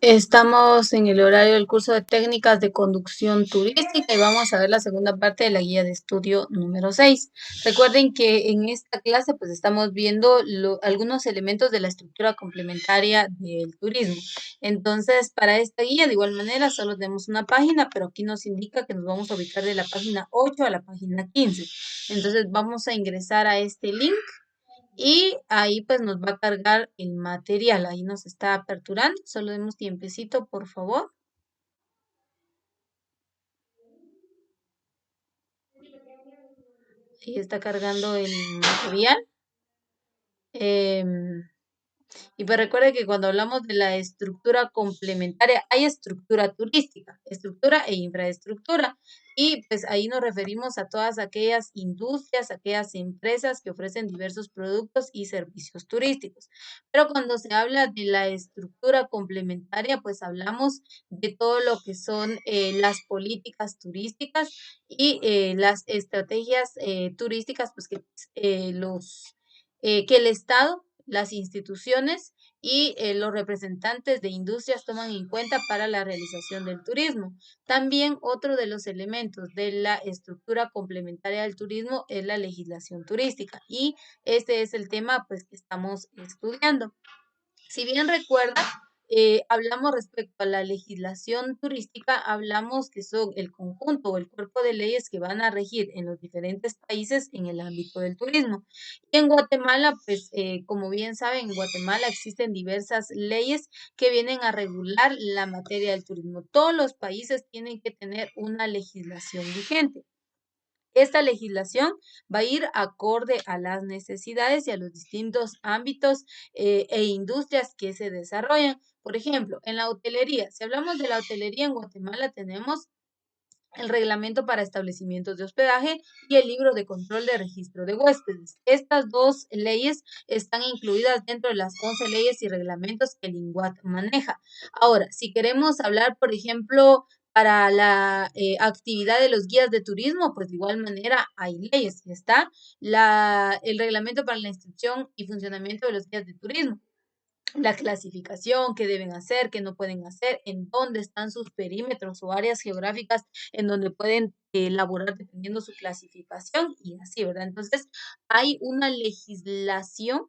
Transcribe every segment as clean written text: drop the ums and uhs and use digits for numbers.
Estamos en el horario del curso de técnicas de conducción turística y vamos a ver la segunda parte de la guía de estudio número 6. Recuerden que en esta clase pues estamos viendo algunos elementos de la estructura complementaria del turismo. Entonces, para esta guía de igual manera solo tenemos una página, pero aquí nos indica que nos vamos a ubicar de la página 8 a la página 15. Entonces, vamos a ingresar a este link y ahí pues nos va a cargar el material. Ahí nos está aperturando. Solo demos tiempecito, por favor. Ahí está cargando el material. Em, Y pues recuerde que cuando hablamos de la estructura complementaria, hay estructura turística, estructura e infraestructura. Y pues ahí nos referimos a todas aquellas industrias, aquellas empresas que ofrecen diversos productos y servicios turísticos. Pero cuando se habla de la estructura complementaria, pues hablamos de todo lo que son las políticas turísticas y las estrategias turísticas, pues que el Estado, las instituciones y los representantes de industrias toman en cuenta para la realización del turismo. También otro de los elementos de la estructura complementaria del turismo es la legislación turística y este es el tema pues que estamos estudiando. Si bien recuerda, hablamos respecto a la legislación turística, hablamos que son el conjunto o el cuerpo de leyes que van a regir en los diferentes países en el ámbito del turismo. Y en Guatemala, pues como bien saben, en Guatemala existen diversas leyes que vienen a regular la materia del turismo. Todos los países tienen que tener una legislación vigente. Esta legislación va a ir acorde a las necesidades y a los distintos ámbitos e industrias que se desarrollan. Por ejemplo, en la hotelería, si hablamos de la hotelería en Guatemala, tenemos el reglamento para establecimientos de hospedaje y el libro de control de registro de huéspedes. Estas dos leyes están incluidas dentro de las 11 leyes y reglamentos que el INGUAT maneja. Ahora, si queremos hablar, por ejemplo, para la actividad de los guías de turismo, pues de igual manera hay leyes. Está el reglamento para la instrucción y funcionamiento de los guías de turismo, la clasificación, qué deben hacer, qué no pueden hacer, en dónde están sus perímetros o áreas geográficas en donde pueden elaborar dependiendo su clasificación y así, ¿verdad? Entonces, hay una legislación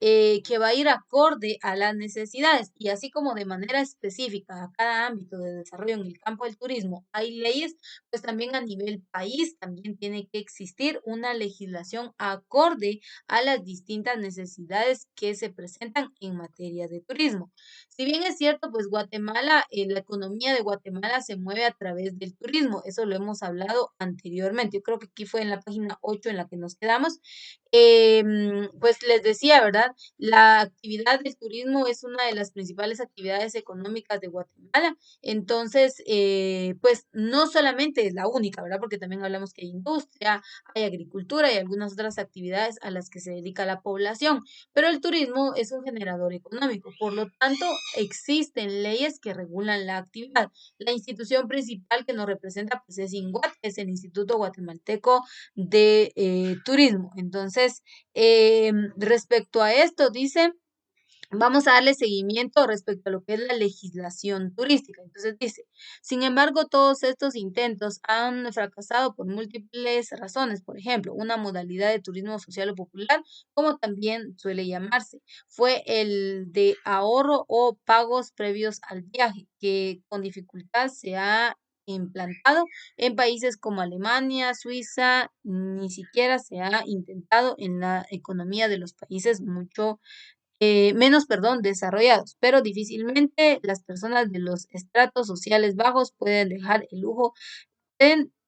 que va a ir acorde a las necesidades y así como de manera específica a cada ámbito de desarrollo en el campo del turismo hay leyes, pues también a nivel país también tiene que existir una legislación acorde a las distintas necesidades que se presentan en materia de turismo. Si bien es cierto, pues Guatemala, la economía de Guatemala se mueve a través del turismo, eso lo hemos hablado anteriormente. Yo creo que aquí fue en la página 8 en la que nos quedamos. Pues les decía, ¿verdad? La actividad del turismo es una de las principales actividades económicas de Guatemala. Entonces, pues no solamente es la única, ¿verdad? Porque también hablamos que hay industria, hay agricultura y algunas otras actividades a las que se dedica la población. Pero el turismo es un generador económico. Por lo tanto, existen leyes que regulan la actividad. La institución principal que nos representa pues es INGUAT, es el Instituto Guatemalteco de Turismo. Entonces, respecto a esto, dice, vamos a darle seguimiento respecto a lo que es la legislación turística. Entonces dice, sin embargo, todos estos intentos han fracasado por múltiples razones. Por ejemplo, una modalidad de turismo social o popular, como también suele llamarse, fue el de ahorro o pagos previos al viaje, que con dificultad se ha implantado en países como Alemania, Suiza, ni siquiera se ha intentado en la economía de los países mucho menos, perdón, desarrollados, pero difícilmente las personas de los estratos sociales bajos pueden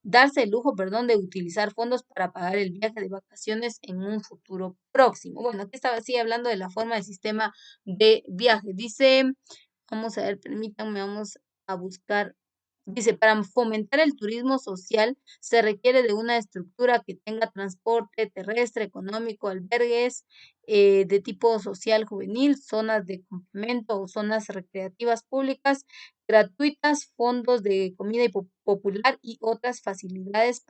darse el lujo, perdón, de utilizar fondos para pagar el viaje de vacaciones en un futuro próximo. Bueno, aquí estaba así hablando de la forma del sistema de viaje. Dice, vamos a ver, permítanme, vamos a buscar. Dice, para fomentar el turismo social se requiere de una estructura que tenga transporte terrestre, económico, albergues de tipo social juvenil, zonas de complemento o zonas recreativas públicas gratuitas, fondos de comida popular y otras facilidades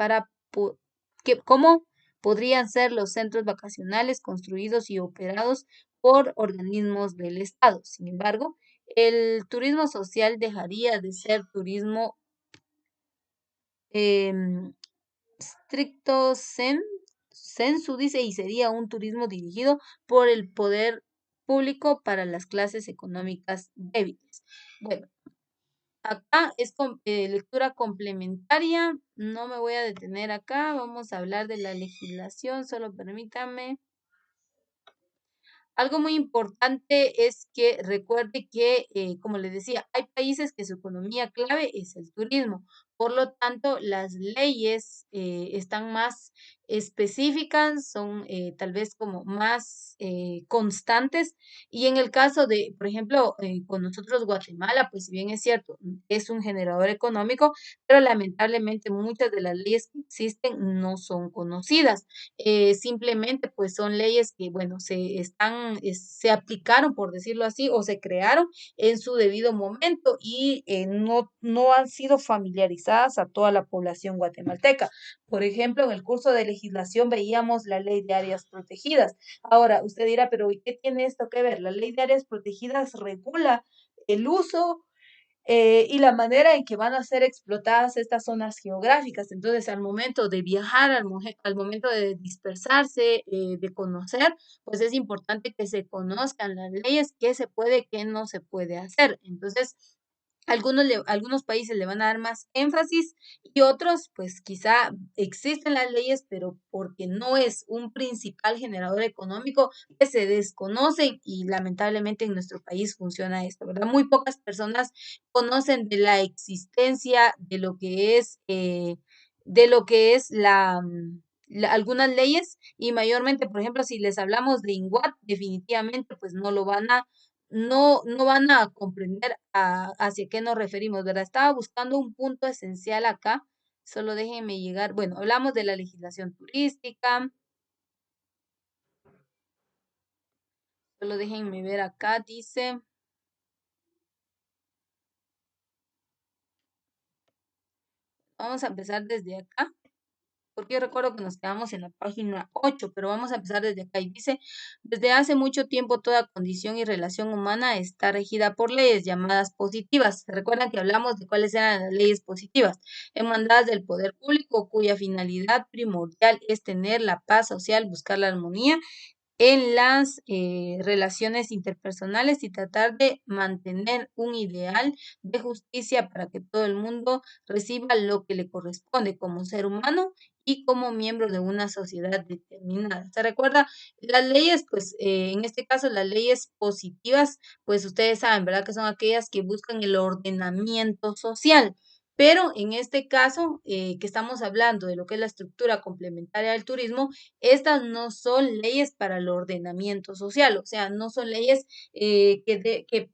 ¿cómo podrían ser los centros vacacionales construidos y operados por organismos del Estado. Sin embargo, el turismo social dejaría de ser turismo em, stricto sensu, dice, y sería un turismo dirigido por el poder público para las clases económicas débiles. Bueno, acá es lectura complementaria, no me voy a detener acá, vamos a hablar de la legislación, solo permítame. Algo muy importante es que recuerde que, como les decía, hay países que su economía clave es el turismo. Por lo tanto, las leyes están más específicas, son tal vez como más constantes. Y en el caso de, por ejemplo, con nosotros Guatemala, pues si bien es cierto, es un generador económico, pero lamentablemente muchas de las leyes que existen no son conocidas. Simplemente pues son leyes que, bueno, se aplicaron, por decirlo así, o se crearon en su debido momento y no han sido familiarizadas a toda la población guatemalteca. Por ejemplo, en el curso de legislación veíamos la ley de áreas protegidas. Ahora, usted dirá, pero ¿y qué tiene esto que ver? La ley de áreas protegidas regula el uso y la manera en que van a ser explotadas estas zonas geográficas. Entonces, al momento de viajar, al momento de dispersarse, de conocer, pues es importante que se conozcan las leyes, qué se puede, qué no se puede hacer. Entonces, algunos países le van a dar más énfasis y otros, pues quizá existen las leyes, pero porque no es un principal generador económico que se desconoce y lamentablemente en nuestro país funciona esto, ¿verdad? Muy pocas personas conocen de la existencia de lo que es algunas leyes y mayormente, por ejemplo, si les hablamos de INGUAT, definitivamente pues no van a comprender hacia qué nos referimos, ¿verdad? Estaba buscando un punto esencial acá, solo déjenme llegar, bueno, hablamos de la legislación turística, solo déjenme ver acá, dice, vamos a empezar desde acá. Porque yo recuerdo que nos quedamos en la página 8, pero vamos a empezar desde acá. Y dice, desde hace mucho tiempo toda condición y relación humana está regida por leyes llamadas positivas. ¿Se recuerdan que hablamos de cuáles eran las leyes positivas? Emandadas del poder público, cuya finalidad primordial es tener la paz social, buscar la armonía en las relaciones interpersonales y tratar de mantener un ideal de justicia para que todo el mundo reciba lo que le corresponde como ser humano y como miembro de una sociedad determinada. ¿Se recuerda? Las leyes, pues en este caso las leyes positivas, pues ustedes saben, ¿verdad? Que son aquellas que buscan el ordenamiento social. Pero en este caso, que estamos hablando de lo que es la estructura complementaria del turismo, estas no son leyes para el ordenamiento social, o sea, no son leyes que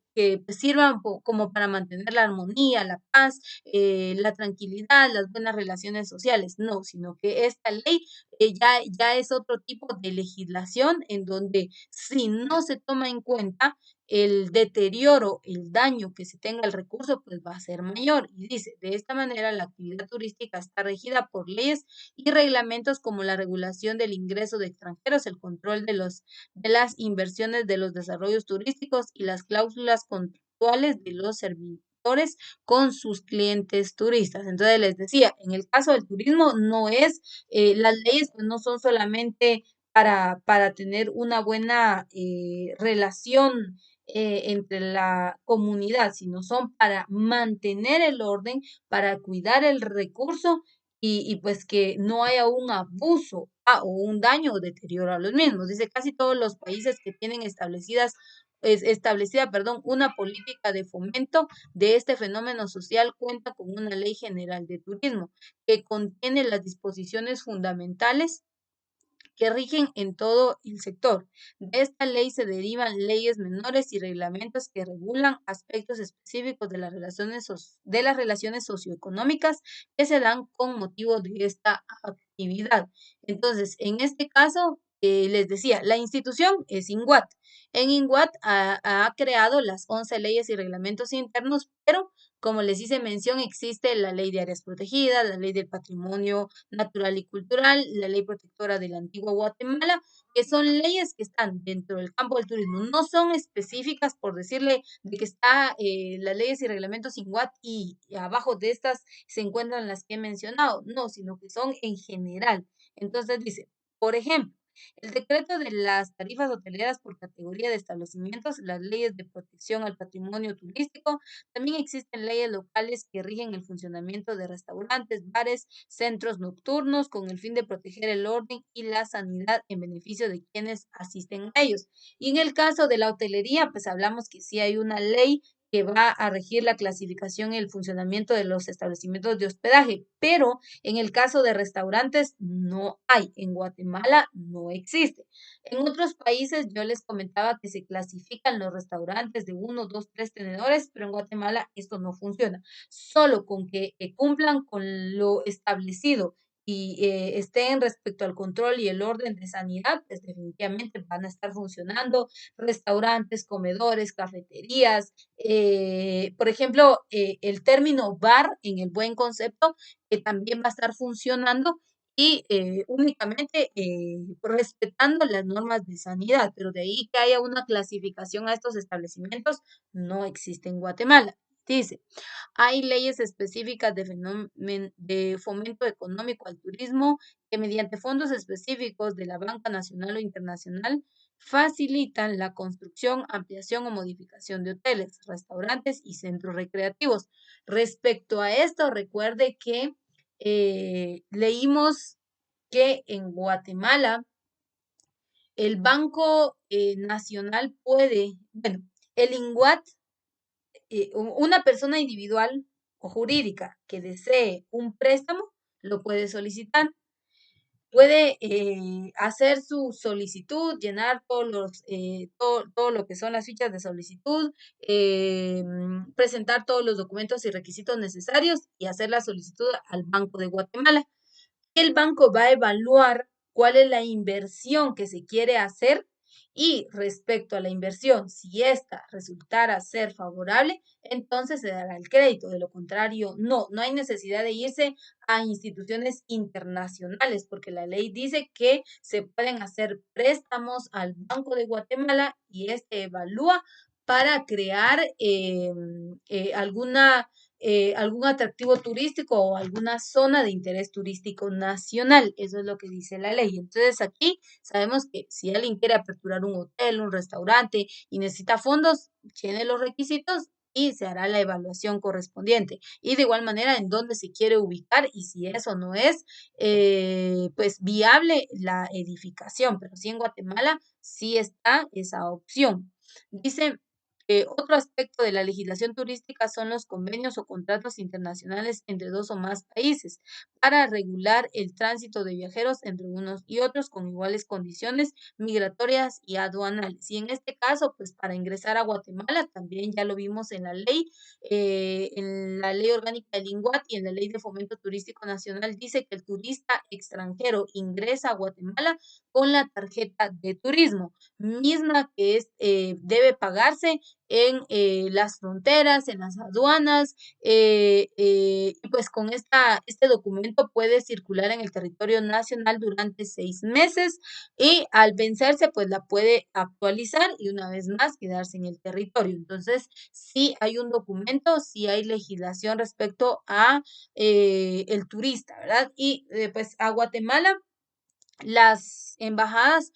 sirvan como para mantener la armonía, la paz, la tranquilidad, las buenas relaciones sociales, no, sino que esta ley ya es otro tipo de legislación en donde si no se toma en cuenta el deterioro, el daño que se tenga al recurso, pues va a ser mayor. Y dice, de esta manera la actividad turística está regida por leyes y reglamentos como la regulación del ingreso de extranjeros, el control de las inversiones de los desarrollos turísticos y las cláusulas contractuales de los servidores con sus clientes turistas. Entonces les decía, en el caso del turismo no es, las leyes pues, no son solamente para tener una buena relación entre la comunidad, sino son para mantener el orden, para cuidar el recurso pues que no haya un abuso o un daño o deterioro a los mismos. Dice casi todos los países que tienen establecida, perdón, una política de fomento de este fenómeno social cuenta con una ley general de turismo que contiene las disposiciones fundamentales que rigen en todo el sector. De esta ley se derivan leyes menores y reglamentos que regulan aspectos específicos de las relaciones socioeconómicas que se dan con motivo de esta actividad. Entonces, en este caso, les decía, la institución es INGUAT. En INGUAT ha creado las 11 leyes y reglamentos internos, pero Como les hice mención, existe la Ley de Áreas Protegidas, la Ley del Patrimonio Natural y Cultural, la Ley Protectora de la Antigua Guatemala, que son leyes que están dentro del campo del turismo. No son específicas por decirle de que está las leyes y reglamentos INGUAT y abajo de estas se encuentran las que he mencionado. No, sino que son en general. Entonces dice, por ejemplo, el decreto de las tarifas hoteleras por categoría de establecimientos, las leyes de protección al patrimonio turístico, también existen leyes locales que rigen el funcionamiento de restaurantes, bares, centros nocturnos con el fin de proteger el orden y la sanidad en beneficio de quienes asisten a ellos. Y en el caso de la hotelería, pues hablamos que sí hay una ley que va a regir la clasificación y el funcionamiento de los establecimientos de hospedaje, pero en el caso de restaurantes no hay, en Guatemala no existe. En otros países yo les comentaba que se clasifican los restaurantes de uno, dos, tres tenedores, pero en Guatemala esto no funciona. Solo con que cumplan con lo establecido y estén respecto al control y el orden de sanidad, pues definitivamente van a estar funcionando restaurantes, comedores, cafeterías. Por ejemplo, el término bar en el buen concepto que también va a estar funcionando y únicamente respetando las normas de sanidad, pero de ahí que haya una clasificación a estos establecimientos no existe en Guatemala. Dice, hay leyes específicas de fomento económico al turismo que mediante fondos específicos de la banca nacional o internacional facilitan la construcción, ampliación o modificación de hoteles, restaurantes y centros recreativos. Respecto a esto, recuerde que leímos que en Guatemala el Banco Nacional puede, bueno, el INGUAT, una persona individual o jurídica que desee un préstamo, lo puede solicitar. Puede hacer su solicitud, llenar todo lo que son las fichas de solicitud, presentar todos los documentos y requisitos necesarios y hacer la solicitud al Banco de Guatemala. El banco va a evaluar cuál es la inversión que se quiere hacer y respecto a la inversión, si esta resultara ser favorable, entonces se dará el crédito. De lo contrario, no hay necesidad de irse a instituciones internacionales porque la ley dice que se pueden hacer préstamos al Banco de Guatemala y este evalúa para crear algún atractivo turístico o alguna zona de interés turístico nacional. Eso es lo que dice la ley. Entonces aquí sabemos que si alguien quiere aperturar un hotel, un restaurante y necesita fondos, tiene los requisitos y se hará la evaluación correspondiente. Y de igual manera en dónde se quiere ubicar y si eso no es, pues viable la edificación. Pero sí en Guatemala sí está esa opción. Dice otro aspecto de la legislación turística son los convenios o contratos internacionales entre dos o más países para regular el tránsito de viajeros entre unos y otros con iguales condiciones migratorias y aduanales. Y en este caso, pues para ingresar a Guatemala, también ya lo vimos en la ley orgánica del INGUAT y en la ley de fomento turístico nacional, dice que el turista extranjero ingresa a Guatemala con la tarjeta de turismo, misma que debe pagarse en las fronteras, en las aduanas, y pues con este documento puede circular en el territorio nacional durante 6 meses y al vencerse pues la puede actualizar y una vez más quedarse en el territorio. Entonces, sí hay un documento, sí hay legislación respecto a el turista, ¿verdad? Y pues a Guatemala las embajadas,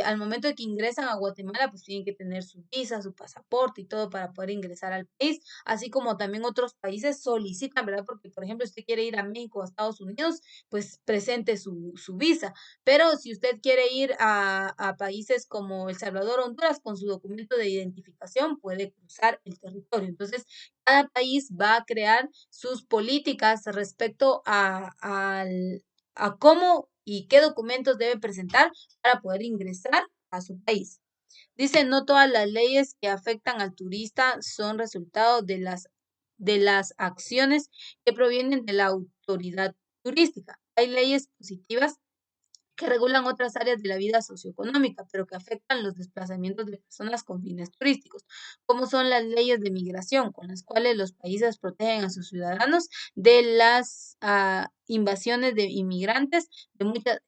al momento de que ingresan a Guatemala, pues tienen que tener su visa, su pasaporte y todo para poder ingresar al país, así como también otros países solicitan, ¿verdad? Porque, por ejemplo, si usted quiere ir a México o a Estados Unidos, pues presente su visa. Pero si usted quiere ir a países como El Salvador o Honduras con su documento de identificación, puede cruzar el territorio. Entonces, cada país va a crear sus políticas respecto a cómo y qué documentos debe presentar para poder ingresar a su país. Dice, no todas las leyes que afectan al turista son resultado de las acciones que provienen de la autoridad turística. Hay leyes positivas que regulan otras áreas de la vida socioeconómica, pero que afectan los desplazamientos de personas con fines turísticos, como son las leyes de migración, con las cuales los países protegen a sus ciudadanos de las invasiones de inmigrantes de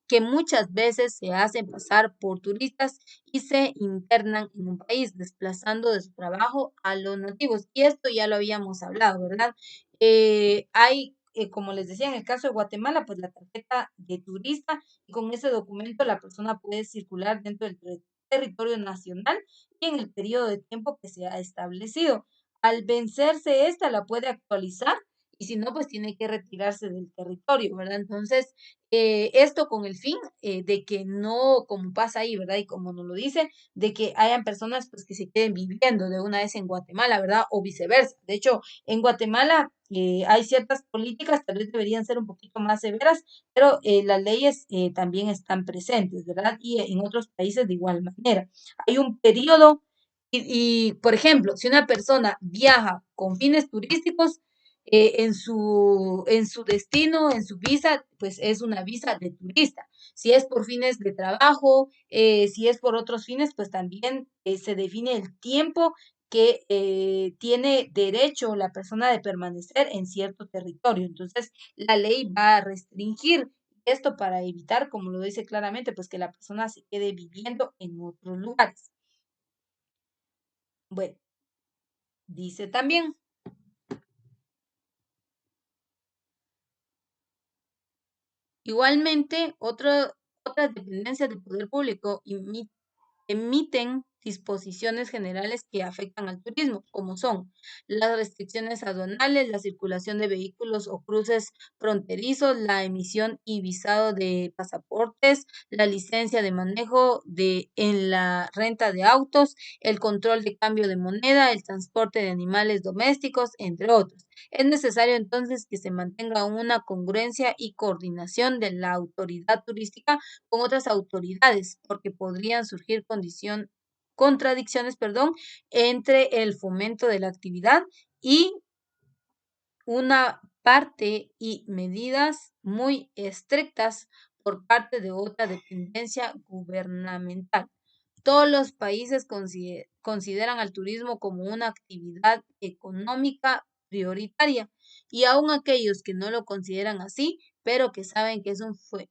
que muchas veces se hacen pasar por turistas y se internan en un país, desplazando de su trabajo a los nativos. Y esto ya lo habíamos hablado, ¿verdad? Como les decía, en el caso de Guatemala, pues la tarjeta de turista y con ese documento la persona puede circular dentro del territorio nacional y en el periodo de tiempo que se ha establecido. Al vencerse esta, la puede actualizar y si no, pues tiene que retirarse del territorio, ¿verdad? Entonces, esto con el fin de que no, como pasa ahí, ¿verdad? Y como nos lo dice, de que hayan personas pues que se queden viviendo de una vez en Guatemala, ¿verdad? O viceversa. De hecho, en Guatemala hay ciertas políticas, tal vez deberían ser un poquito más severas, pero las leyes también están presentes, ¿verdad? Y en otros países de igual manera. Hay un periodo por ejemplo, si una persona viaja con fines turísticos, en su destino, en su visa, pues es una visa de turista. Si es por fines de trabajo, si es por otros fines, pues también se define el tiempo que tiene derecho la persona de permanecer en cierto territorio. Entonces, la ley va a restringir esto para evitar, como lo dice claramente, pues que la persona se quede viviendo en otros lugares. Bueno, dice también. Igualmente, otras dependencias del poder público emiten disposiciones generales que afectan al turismo, como son las restricciones aduanales, la circulación de vehículos o cruces fronterizos, la emisión y visado de pasaportes, la licencia de manejo en la renta de autos, el control de cambio de moneda, el transporte de animales domésticos, entre otros. Es necesario entonces que se mantenga una congruencia y coordinación de la autoridad turística con otras autoridades, porque podrían surgir contradicciones, perdón, entre el fomento de la actividad y una parte y medidas muy estrictas por parte de otra dependencia gubernamental. Todos los países consideran al turismo como una actividad económica prioritaria y aun aquellos que no lo consideran así, pero que saben que es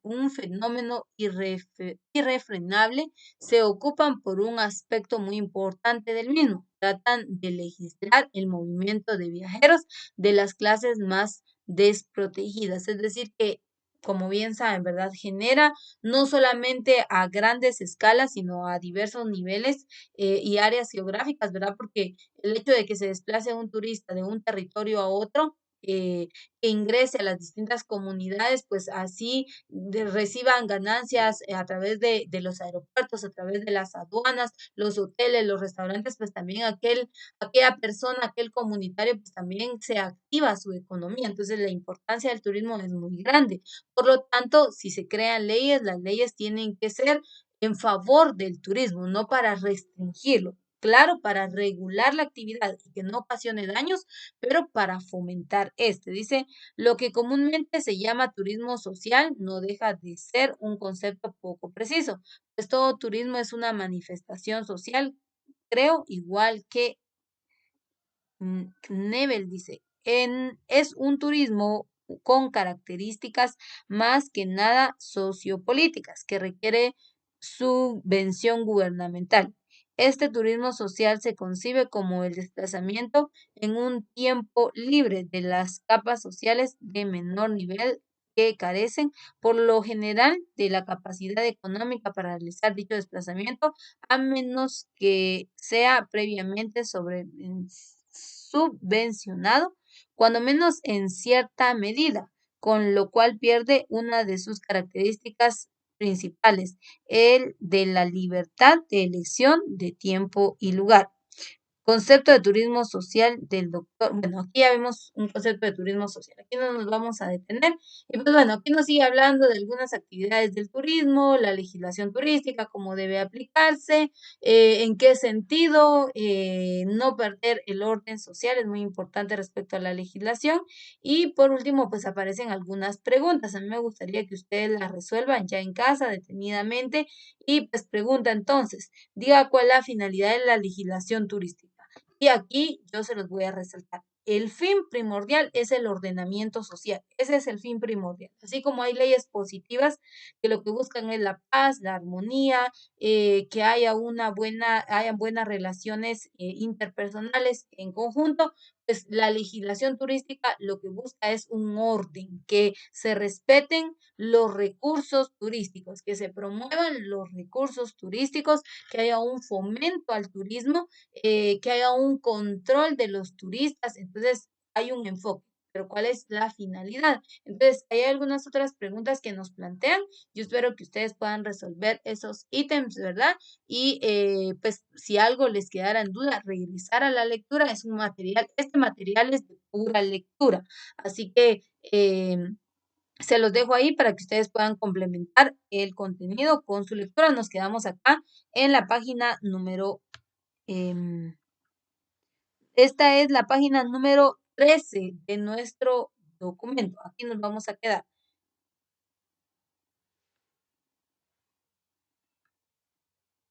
un fenómeno irrefrenable, se ocupan por un aspecto muy importante del mismo. Tratan de legislar el movimiento de viajeros de las clases más desprotegidas. Es decir, que, como bien saben, ¿verdad? Genera no solamente a grandes escalas, sino a diversos niveles y áreas geográficas, ¿verdad? Porque el hecho de que se desplace un turista de un territorio a otro, que ingrese a las distintas comunidades, pues así reciban ganancias a través de los aeropuertos, a través de las aduanas, los hoteles, los restaurantes, pues también aquella persona, aquel comunitario, pues también se activa su economía. Entonces, la importancia del turismo es muy grande. Por lo tanto, si se crean leyes, las leyes tienen que ser en favor del turismo, no para restringirlo. Claro, para regular la actividad y que no ocasione daños, pero para fomentar este. Dice, lo que comúnmente se llama turismo social no deja de ser un concepto poco preciso, pues todo turismo es una manifestación social, creo, igual que Nebel dice, es un turismo con características más que nada sociopolíticas que requiere subvención gubernamental. Este turismo social se concibe como el desplazamiento en un tiempo libre de las capas sociales de menor nivel que carecen por lo general de la capacidad económica para realizar dicho desplazamiento, a menos que sea previamente subvencionado, cuando menos en cierta medida, con lo cual pierde una de sus características principales, el de la libertad de elección de tiempo y lugar. Concepto de turismo social del doctor. Bueno, aquí ya vemos un concepto de turismo social. Aquí no nos vamos a detener. Y pues bueno, aquí nos sigue hablando de algunas actividades del turismo, la legislación turística, cómo debe aplicarse, en qué sentido, no perder el orden social es muy importante respecto a la legislación. Y por último, pues aparecen algunas preguntas. A mí me gustaría que ustedes las resuelvan ya en casa detenidamente y pues pregunta entonces, diga cuál es la finalidad de la legislación turística. Y aquí yo se los voy a resaltar. El fin primordial es el ordenamiento social. Ese es el fin primordial. Así como hay leyes positivas que lo que buscan es la paz, la armonía, que haya hayan buenas relaciones interpersonales en conjunto, pues la legislación turística lo que busca es un orden, que se respeten los recursos turísticos, que se promuevan los recursos turísticos, que haya un fomento al turismo, que haya un control de los turistas. Entonces, hay un enfoque. Pero ¿cuál es la finalidad? Entonces, hay algunas otras preguntas que nos plantean. Yo espero que ustedes puedan resolver esos ítems, ¿verdad? Y pues si algo les quedara en duda, regresar a la lectura es un material, este material es de pura lectura. Así que se los dejo ahí para que ustedes puedan complementar el contenido con su lectura. Nos quedamos acá en la página número, em, esta es la página número 13 de nuestro documento. Aquí nos vamos a quedar.